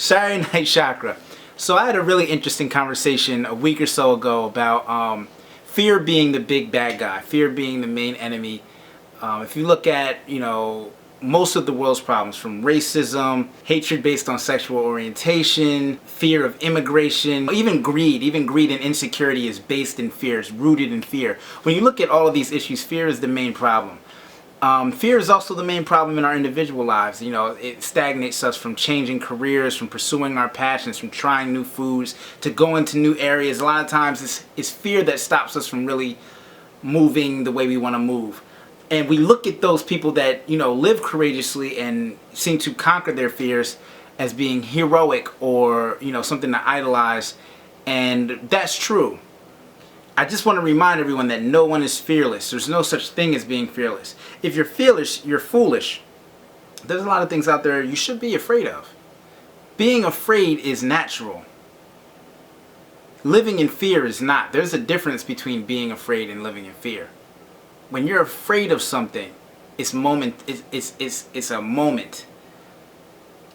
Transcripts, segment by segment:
Saturday Night Chakra. So I had a really interesting conversation a week or so ago about fear being the big bad guy, fear being the main enemy. If you look at, most of the world's problems, from racism, hatred based on sexual orientation, fear of immigration, even greed and insecurity is based in fear, is rooted in fear. When you look at all of these issues, fear is the main problem. Fear is also the main problem in our individual lives. It stagnates us from changing careers, from pursuing our passions, from trying new foods, to go into new areas. A lot of times it's fear that stops us from really moving the way we want to move. And we look at those people that, live courageously and seem to conquer their fears as being heroic or, something to idolize. And that's true. I just want to remind everyone that no one is fearless. There's no such thing as being fearless. If you're fearless, you're foolish. There's a lot of things out there you should be afraid of. Being afraid is natural. Living in fear is not. There's a difference between being afraid and living in fear. When you're afraid of something, it's a moment.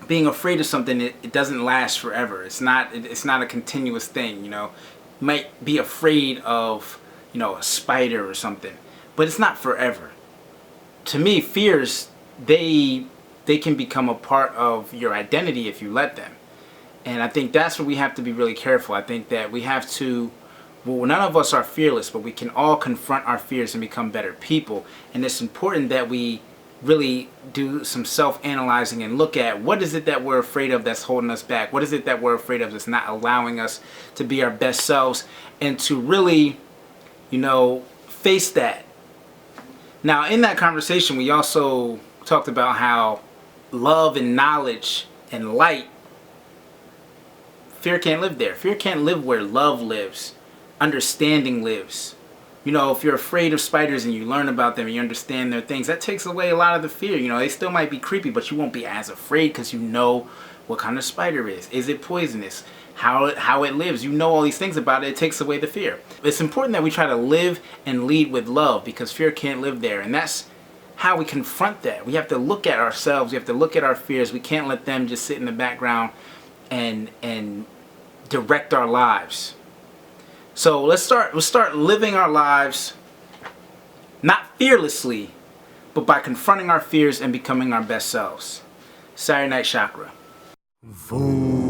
Being afraid of something, it doesn't last forever. It's not a continuous thing, You might be afraid of, a spider or something, but it's not forever. To me, fears, they can become a part of your identity if you let them. And I think that's where we have to be really careful. I think that we have to, none of us are fearless, but we can all confront our fears and become better people. And it's important that we really do some self-analyzing and look at what is it that we're afraid of that's holding us back? What is it that we're afraid of that's not allowing us to be our best selves, and to really, face that. Now, in that conversation, we also talked about how love and knowledge and light, fear can't live there. Fear can't live where love lives, understanding lives. If you're afraid of spiders and you learn about them and you understand their things, that takes away a lot of the fear. They still might be creepy, but you won't be as afraid because you know what kind of spider is. Is it poisonous? How it lives. You know all these things about it. It takes away the fear. It's important that we try to live and lead with love, because fear can't live there. And that's how we confront that. We have to look at ourselves. We have to look at our fears. We can't let them just sit in the background and direct our lives. So let's start living our lives not fearlessly, but by confronting our fears and becoming our best selves. Saturday Night Chakra. Boom.